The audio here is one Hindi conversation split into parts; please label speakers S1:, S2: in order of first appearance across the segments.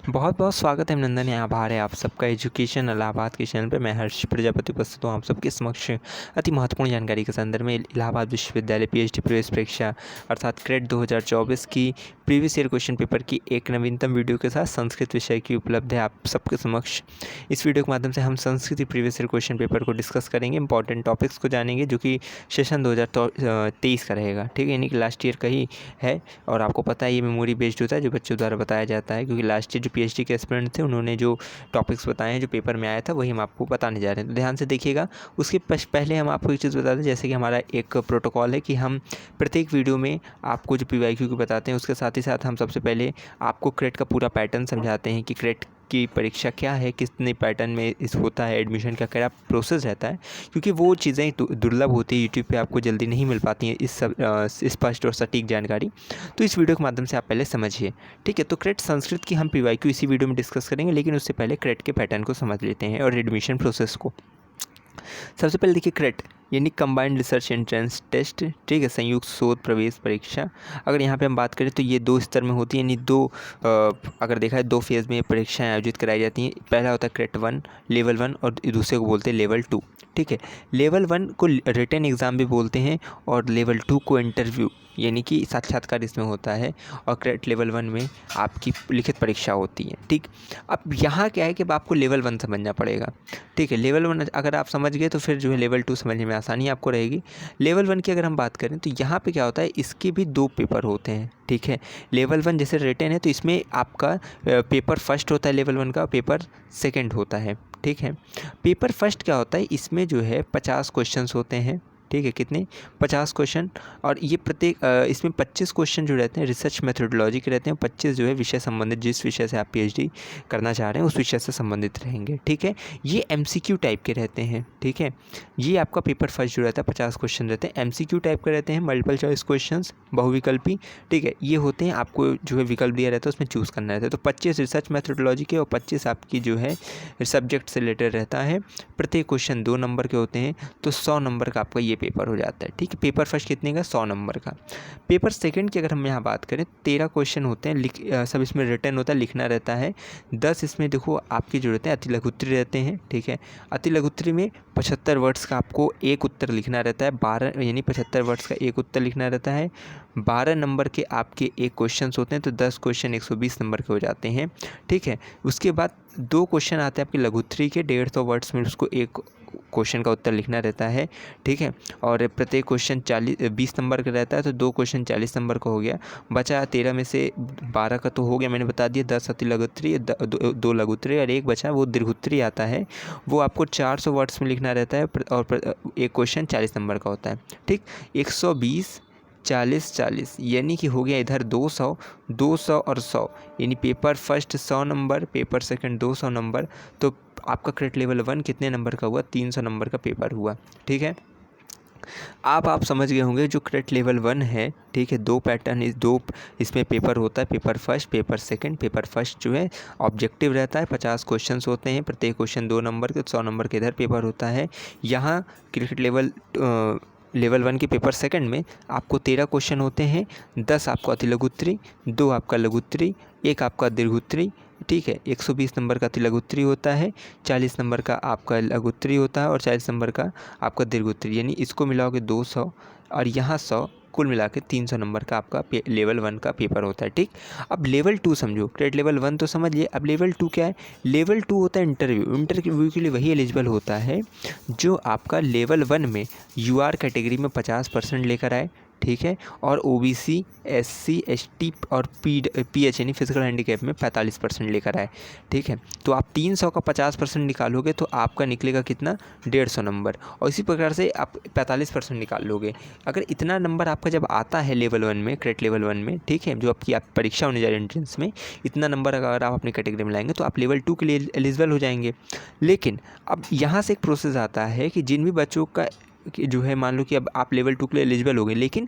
S1: बहुत बहुत स्वागत है अभिनंदन है, आभार है आप सबका एजुकेशन इलाहाबाद के चैनल पे। मैं हर्ष प्रजापति उपस्थित हूँ आप सबके समक्ष अति महत्वपूर्ण जानकारी के संदर्भ में। इलाहाबाद विश्वविद्यालय पीएचडी प्रवेश परीक्षा अर्थात क्रेट 2024 की प्रीवियस ईयर क्वेश्चन पेपर की एक नवीनतम वीडियो के साथ संस्कृत विषय की उपलब्ध है आप सबके समक्ष। इस वीडियो के माध्यम से हम Sanskrit previous year question paper को डिस्कस करेंगे, इंपॉर्टेंट टॉपिक्स को जानेंगे जो कि सेशन 2023 का रहेगा। ठीक है, यानी कि लास्ट ईयर का ही है और आपको पता है ये मेमोरी बेस्ड होता है जो बच्चों द्वारा बताया जाता है, क्योंकि लास्ट ईयर जो पीएचडी के एस्पिरेंट थे उन्होंने जो टॉपिक्स बताए हैं जो पेपर में आया था वही हम आपको बताने जा रहे हैं। तो ध्यान से देखिएगा। उसके पहले हम आपको एक चीज़ बता दें, जैसे कि हमारा एक प्रोटोकॉल है कि हम प्रत्येक वीडियो में आपको जो पीवाईक्यू की बताते हैं उसके साथ ही साथ हम सबसे पहले आपको क्रेट का पूरा पैटर्न समझाते हैं कि क्रेट की परीक्षा क्या है, कितने पैटर्न में इस होता है, एडमिशन का क्या प्रोसेस रहता है, क्योंकि वो चीज़ें दुर्लभ होती है, यूट्यूब पे आपको जल्दी नहीं मिल पाती हैं इस सब स्पष्ट और सटीक जानकारी। तो इस वीडियो के माध्यम से आप पहले समझिए। ठीक है, तो क्रेट संस्कृत की हम पीवाईक्यू इसी वीडियो में डिस्कस करेंगे, लेकिन उससे पहले क्रेट के पैटर्न को समझ लेते हैं और एडमिशन प्रोसेस को। सबसे पहले देखिए क्रेट यानी कंबाइंड रिसर्च एंट्रेंस टेस्ट। ठीक है, संयुक्त शोध प्रवेश परीक्षा। अगर यहाँ पे हम बात करें तो ये 2 स्तर में होती है, यानी अगर देखा है 2 फेज़ में ये परीक्षाएं आयोजित कराई जाती हैं। पहला होता है क्रेट 1 लेवल 1 और दूसरे को बोलते हैं लेवल 2। ठीक है, लेवल 1 को रिटन एग्ज़ाम भी बोलते हैं और लेवल 2 को इंटरव्यू यानी कि साक्षात्कार इसमें होता है, और क्रेट लेवल 1 में आपकी लिखित परीक्षा होती है। ठीक, अब यहाँ क्या है कि अब आपको लेवल 1 समझना पड़ेगा। ठीक है, लेवल 1 अगर आप समझ गए तो फिर जो है लेवल 2 समझने में आसानी आपको रहेगी। लेवल 1 की अगर हम बात करें तो यहाँ पे क्या होता है, इसके भी 2 पेपर होते हैं। ठीक है, लेवल 1 जैसे रिटन है तो इसमें आपका पेपर फर्स्ट होता है लेवल 1 का, पेपर सेकंड होता है। ठीक है, पेपर फर्स्ट क्या होता है, इसमें जो है 50 क्वेश्चंस होते हैं। ठीक है, कितने 50 क्वेश्चन, और ये प्रत्येक इसमें 25 क्वेश्चन जो रहते हैं रिसर्च मेथोडोलॉजी के रहते हैं, 25 जो है विषय संबंधित, जिस विषय से आप पीएचडी करना चाह रहे हैं उस विषय से संबंधित रहेंगे। ठीक है, ये एमसीक्यू टाइप के रहते हैं। ठीक है, ये आपका पेपर फर्स्ट जो रहता है 50 क्वेश्चन रहते हैं, एमसीक्यू टाइप के रहते हैं, मल्टीपल चॉइस क्वेश्चन, बहुविकल्पी। ठीक है, ये होते हैं, आपको जो है विकल्प दिया रहता है उसमें चूज़ करना रहता है। तो 25 रिसर्च मेथोडोलॉजी के और 25 आपकी जो है सब्जेक्ट से रिलेटेड रहता है। प्रत्येक क्वेश्चन 2 नंबर के होते हैं, तो 100 नंबर का आपका ये पेपर हो जाता है। ठीक है, पेपर फर्स्ट कितने का, 100 नंबर का। पेपर सेकंड की अगर हम यहाँ बात करें 13 क्वेश्चन होते हैं, सब इसमें रिटन होता है, लिखना रहता है। 10 इसमें देखो आपकी जो रहते हैं अति लघुत्तरी रहते हैं। ठीक है, अति लघुत्तरी में 75 वर्ड्स का आपको एक उत्तर लिखना रहता है, 12 यानी 75 वर्ड्स का एक उत्तर लिखना रहता है। 12 नंबर के आपके एक क्वेश्चन होते हैं, तो 10 क्वेश्चन 120 नंबर के हो जाते हैं। ठीक है, उसके बाद 2 क्वेश्चन आते हैं आपके लघुत्तरी के, 150 वर्ड्स में उसको एक क्वेश्चन का उत्तर लिखना रहता है। ठीक है, और प्रत्येक क्वेश्चन 20 नंबर का रहता है, तो 2 क्वेश्चन 40 नंबर का हो गया। बचा 13 में से 12 का तो हो गया, मैंने बता दिया, 10 अति लघुत्तरी, 2 लघुत्तरी और एक बचा वो दीर्घोत्तरी आता है, वो आपको 400 वर्ड्स में लिखना रहता है, और एक क्वेश्चन 40 नंबर का होता है। ठीक, 120 40 40 यानी कि हो गया इधर 200 200 और 100, यानी paper first 100 number, paper second 200 number, तो आपका क्रेट लेवल 1 कितने नंबर का हुआ, 300 नंबर का पेपर हुआ। ठीक है, आप समझ गए होंगे जो क्रेट लेवल 1 है। ठीक है, 2 पैटर्न, 2 इसमें पेपर होता है, paper first paper second. Paper first जो है ऑब्जेक्टिव रहता है, 50 क्वेश्चंस होते हैं, प्रत्येक क्वेश्चन 2 नंबर के, 100 नंबर के इधर पेपर होता है। यहाँ क्रिकेट लेवल 1 के पेपर सेकंड में आपको 13 क्वेश्चन होते हैं, 10 आपका अति लघुत्तरी, 2 आपका लघुत्तरी, 1 आपका दीर्घोत्तरी। ठीक है, 120 नंबर का अति लघुत्तरी होता है, 40 नंबर का आपका लघुत्तरी होता है और 40 नंबर का आपका दीर्घोत्तरी, यानी इसको मिलाओगे 200 और यहाँ 100, कुल मिला के 300 नंबर का आपका लेवल 1 का पेपर होता है। ठीक, अब लेवल 2 समझो, क्रेट लेवल 1 तो समझ लिए, अब लेवल 2 क्या है। लेवल 2 होता है इंटरव्यू के लिए वही एलिजिबल होता है जो आपका लेवल 1 में यूआर कैटेगरी में 50% लेकर आए। ठीक है, और ओबीसी एससी एसटी और पीएच यानी फिजिकल हैंडीकैप में 45% लेकर आए। ठीक है, तो आप 300 का 50% निकालोगे तो आपका निकलेगा कितना, 150 नंबर, और इसी प्रकार से आप 45% निकाल लोगे। अगर इतना नंबर आपका जब आता है लेवल 1 में, क्रेट लेवल 1 में, ठीक है, जो आपकी परीक्षा होने जा रही है एंट्रेंस में, इतना नंबर अगर आप अपनी कैटेगरी में लाएंगे तो आप लेवल 2 के लिए एलिजिबल हो जाएंगे। लेकिन अब यहाँ से एक प्रोसेस आता है कि जिन भी बच्चों का जो है, मान लो कि अब आप लेवल 2 के लिए एलिजिबल हो गए, लेकिन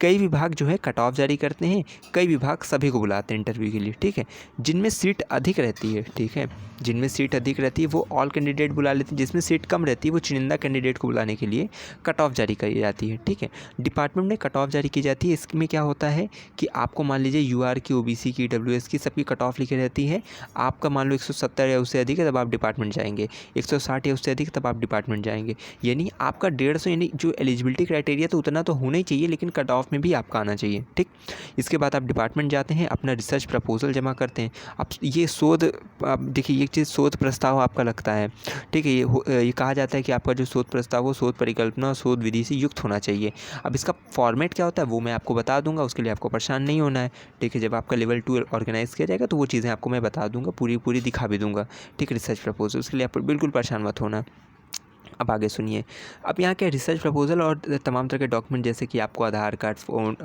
S1: कई विभाग जो है कट ऑफ जारी करते हैं, कई विभाग सभी को बुलाते हैं इंटरव्यू के लिए, ठीक है। जिनमें सीट अधिक रहती है, ठीक है, जिनमें सीट अधिक रहती है वो ऑल कैंडिडेट बुला लेते हैं, जिसमें सीट कम रहती है वो चुनिंदा कैंडिडेट को बुलाने के लिए कट ऑफ जारी करी जाती है, ठीक है। डिपार्टमेंट में कट ऑफ जारी की जाती है। इसमें क्या होता है कि आपको मान लीजिए यूआर की, ओबीसी की, डब्ल्यूएस की सबकी कट ऑफ लिखी रहती है। आपका मान लो 170 या उससे अधिक है तब आप डिपार्टमेंट जाएंगे, 160 या उससे अधिक तब आप डिपार्टमेंट जाएंगे। यानी आपका 150, यानी जो एलिजिबिलिटी क्राइटेरिया तो उतना तो होना ही चाहिए, लेकिन कट ऑफ में भी आपका आना चाहिए, ठीक। इसके बाद आप डिपार्टमेंट जाते हैं, अपना रिसर्च प्रपोजल जमा करते हैं। अब ये शोध, आप देखिए ये चीज़ शोध प्रस्ताव आपका लगता है, ठीक है। ये कहा जाता है कि आपका जो शोध प्रस्ताव हो शोध परिकल्पना, शोध विधि से युक्त होना चाहिए। अब इसका फॉर्मेट क्या होता है वो मैं आपको बता दूंगा, उसके लिए आपको परेशान नहीं होना है, ठीक है। जब आपका लेवल 2 ऑर्गेनाइज किया जाएगा तो वो चीज़ें आपको मैं बता दूंगा, पूरी दिखा भी दूंगा, ठीक। रिसर्च प्रपोजल, उसके लिए आप बिल्कुल परेशान मत होना। अब आगे सुनिए। अब यहाँ के रिसर्च प्रपोजल और तमाम तरह के डॉक्यूमेंट, जैसे कि आपको आधार कार्ड,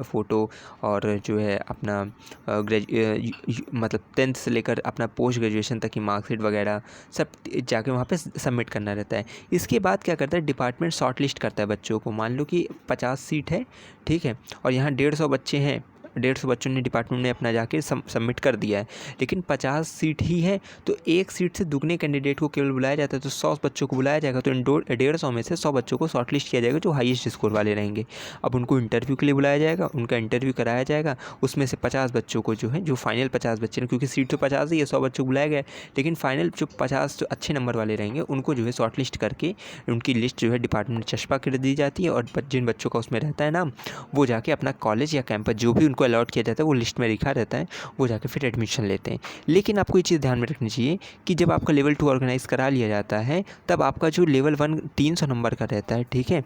S1: फ़ोटो और जो है अपना मतलब 10th से लेकर अपना पोस्ट ग्रेजुएशन तक की मार्कशीट वगैरह सब जाके वहाँ पे सबमिट करना रहता है। इसके बाद क्या करता है, डिपार्टमेंट शॉर्ट लिस्ट करता है बच्चों को। मान लो कि 50 सीट है, ठीक है, और यहाँ 150 बच्चे हैं, 150 बच्चों ने डिपार्टमेंट ने अपना जाके सबमिट कर दिया है, लेकिन 50 सीट ही है तो एक सीट से दुगने कैंडिडेट को केवल बुलाया जाता है, तो 100 बच्चों को बुलाया जाएगा। तो इन 150 में से 100 बच्चों को शॉर्टलिस्ट किया जाएगा जो हाईएस्ट स्कोर वाले रहेंगे। अब उनको इंटरव्यू के लिए बुलाया जाएगा, उनका इंटरव्यू कराया जाएगा। उसमें से 50 बच्चों को जो है, जो फाइनल 50 बच्चे हैं, क्योंकि सीट तो 50 ही है, 100 बच्चों को बुलाया गया, लेकिन फाइनल जो 50 जो अच्छे नंबर वाले रहेंगे उनको जो है शॉर्टलिस्ट करके उनकी लिस्ट जो है डिपार्टमेंट में चस्पा कर दी जाती है। और जिन बच्चों का उसमें रहता है नाम, वो जाके अपना कॉलेज या कैंपस जो भी उनको अलॉट किया जाता है वो लिस्ट में लिखा रहता है, वो जाके फिर एडमिशन लेते हैं। लेकिन आपको ये चीज़ ध्यान में रखनी चाहिए कि जब आपका लेवल 2 ऑर्गेनाइज करा लिया जाता है तब आपका जो लेवल 1 300 नंबर का रहता है, ठीक है,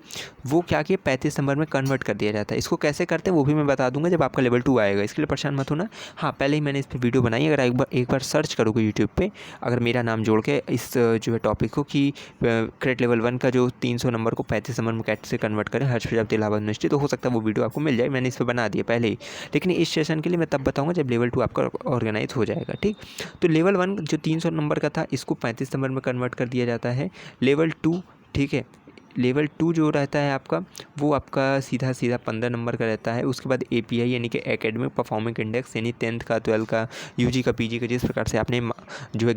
S1: वो क्या कि 35 नंबर में कन्वर्ट कर दिया जाता है। इसको कैसे करते हैं वो भी मैं बता दूंगा जब आपका लेवल 2 आएगा, इसके लिए परेशान मत होना। हाँ, पहले ही मैंने इस पर वीडियो बनाई, अगर एक बार सर्च करोगे यूट्यूब पर, अगर मेरा नाम जोड़ के इस जो है टॉपिक को कि क्रेट लेवल 1 का जो 300 नंबर को 35 नंबर में कैसे कन्वर्ट करें हर्ष प्रजापति इलाहाबाद यूनिवर्सिटी, तो हो सकता है वो वीडियो आपको मिल जाए, मैंने इस पर बना दिया पहले ही। लेकिन इस सेशन के लिए मैं तब बताऊंगा जब लेवल 2 आपका ऑर्गेनाइज हो जाएगा, ठीक। तो लेवल 1 जो 300 नंबर का था इसको 35 नंबर में कन्वर्ट कर दिया जाता है। लेवल 2, ठीक है, लेवल 2 जो रहता है आपका वो आपका सीधा 15 नंबर का रहता है। उसके बाद API यानी कि एकेडमिक परफॉर्मेंस इंडेक्स, यानी 10th का, 12th का, UG का, PG का, जिस प्रकार से आपने जो है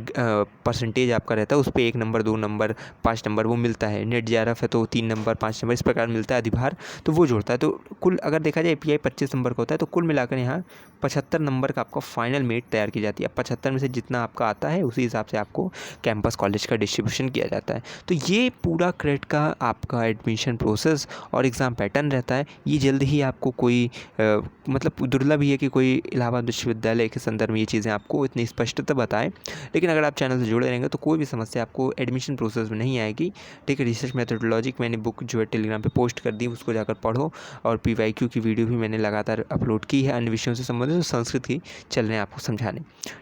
S1: परसेंटेज आपका रहता है उस पर 1 नंबर, 2 नंबर, 5 नंबर वो मिलता है। नेट JRF है तो 3 नंबर, 5 नंबर, इस प्रकार मिलता है अधिभार, तो वो जोड़ता है। तो कुल अगर देखा जाए API 25 नंबर का होता है, तो कुल मिलाकर यहाँ 75 नंबर का आपका फाइनल मेरिट तैयार की जाती है। अब 75 में से जितना आपका आता है उसी हिसाब से आपको कैंपस कॉलेज का डिस्ट्रीब्यूशन किया जाता है। तो ये पूरा क्रेट का आपका एडमिशन प्रोसेस और एग्ज़ाम पैटर्न रहता है। ये जल्द ही आपको कोई मतलब दुर्लभ ही है कि कोई इलाहाबाद विश्वविद्यालय के संदर्भ में ये चीज़ें आपको इतनी स्पष्टता बताएं। लेकिन अगर आप चैनल से जुड़े रहेंगे तो कोई भी समस्या आपको एडमिशन प्रोसेस में नहीं आएगी, ठीक है। रिसर्च मेथोडोलॉजी मैंने बुक जो है टेलीग्राम पे पोस्ट कर दी, उसको जाकर पढ़ो। और PYQ की वीडियो भी मैंने लगातार अपलोड की है अन्य विषयों से संबंधित, तो संस्कृत की चल रहे हैं आपको समझाने,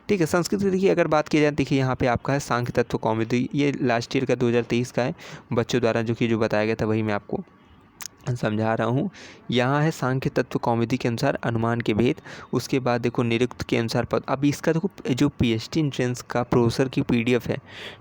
S1: ठीक है। संस्कृत की अगर बात की जाए, देखिए यहाँ पे आपका है सांख्य तत्व कौमुदी, ये लास्ट ईयर का 2023 का है, बच्चों द्वारा जो बताया गया था वही मैं आपको समझा रहा हूँ। यहाँ है सांख्य तत्व कौमुदी के अनुसार अनुमान के भेद। उसके बाद देखो निरुक्त के अनुसार पद। अब इसका देखो जो PhD एंट्रेंस का ब्रोशर की PDF है,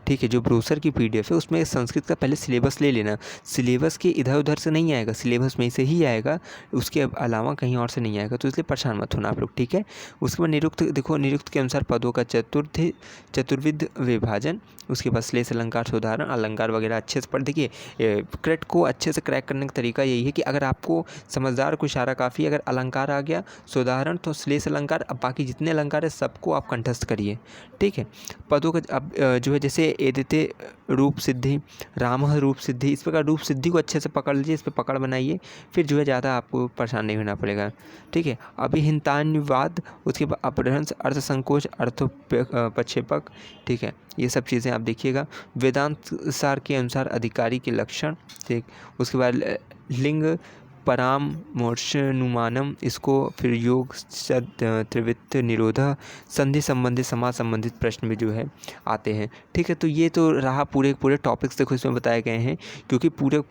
S1: ठीक है, जो ब्रोशर की PDF है उसमें संस्कृत का पहले सिलेबस ले लेना। सिलेबस के इधर उधर से नहीं आएगा, सिलेबस में से ही आएगा, उसके अलावा कहीं और से नहीं आएगा, तो इसलिए परेशान मत होना आप लोग, ठीक है। उसके बाद निरुक्त, देखो निरुक्त के अनुसार पदों का चतुर्विध विभाजन। उसके बाद श्लेष अलंकार, सुधारण, अलंकार वगैरह अच्छे से पढ़। देखिए क्रेट को अच्छे से क्रैक करने का तरीका यही है कि अगर आपको समझदार को इशारा काफ़ी, अगर अलंकार आ गया, सुधारण तो श्लेष अलंकार, अब बाकी जितने अलंकार है सबको आप कंठस्थ करिए, ठीक है। पदों का अब जो है जैसे एदिते रूप सिद्धि, रामः रूप सिद्धि, इस प्रकार रूप सिद्धि को अच्छे से पकड़ लीजिए, इस पर पकड़ बनाइए, फिर जो है ज़्यादा आपको परेशान नहीं होना पड़ेगा, ठीक है। अभिहितान्यवाद, उसके बाद अपभ्रंश, अर्थ संकोच, अर्थ प्रक्षेपक, ठीक है, ये सब चीज़ें आप देखिएगा। वेदांत सार के अनुसार अधिकारी के लक्षण, ठीक। उसके बाद लिंग परामर्शनुमानम, इसको फिर योग त्रिवित्त निरोधा, संधि संबंधित, समाज संबंधित प्रश्न भी जो है आते हैं, ठीक है। तो ये तो रहा पूरे टॉपिक्स देखो इसमें बताए गए हैं, क्योंकि पूरा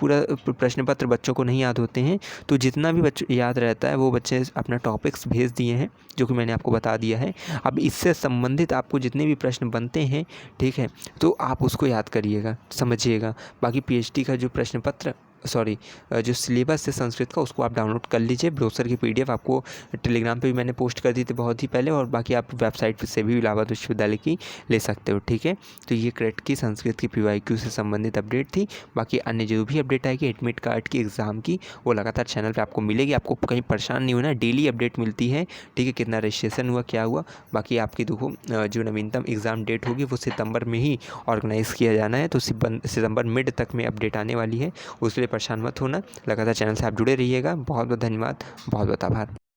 S1: प्रश्न पत्र बच्चों को नहीं याद होते हैं, तो जितना भी बच्चों याद रहता है वो बच्चे अपना टॉपिक्स भेज दिए हैं जो कि मैंने आपको बता दिया है। अब इससे संबंधित आपको जितने भी प्रश्न बनते हैं, ठीक है, तो आप उसको याद करिएगा, समझिएगा। बाकी PhD का जो प्रश्न पत्र सॉरी जो सिलेबस है संस्कृत का उसको आप डाउनलोड कर लीजिए। ब्रोशर की PDF आपको टेलीग्राम पे भी मैंने पोस्ट कर दी थी बहुत ही पहले, और बाकी आप वेबसाइट से भी इलाहाबाद विश्वविद्यालय की ले सकते हो, ठीक है। तो ये क्रेट की संस्कृत की PYQ से संबंधित अपडेट थी। बाकी अन्य जो भी अपडेट आएगी एडमिट कार्ड की एग्ज़ाम की, वो लगातार चैनल पर आपको मिलेगी। आपको कहीं परेशान नहीं होना, डेली अपडेट मिलती है, ठीक है। कितना रजिस्ट्रेशन हुआ, क्या हुआ। बाकी आपकी देखो जो नवीनतम एग्ज़ाम डेट होगी वो सितंबर में ही ऑर्गेनाइज़ किया जाना है, तो सितंबर मिड तक में अपडेट आने वाली है। उसके लिए परेशान मत होना, लगातार चैनल से आप जुड़े रहिएगा। बहुत बहुत धन्यवाद, बहुत बहुत आभार।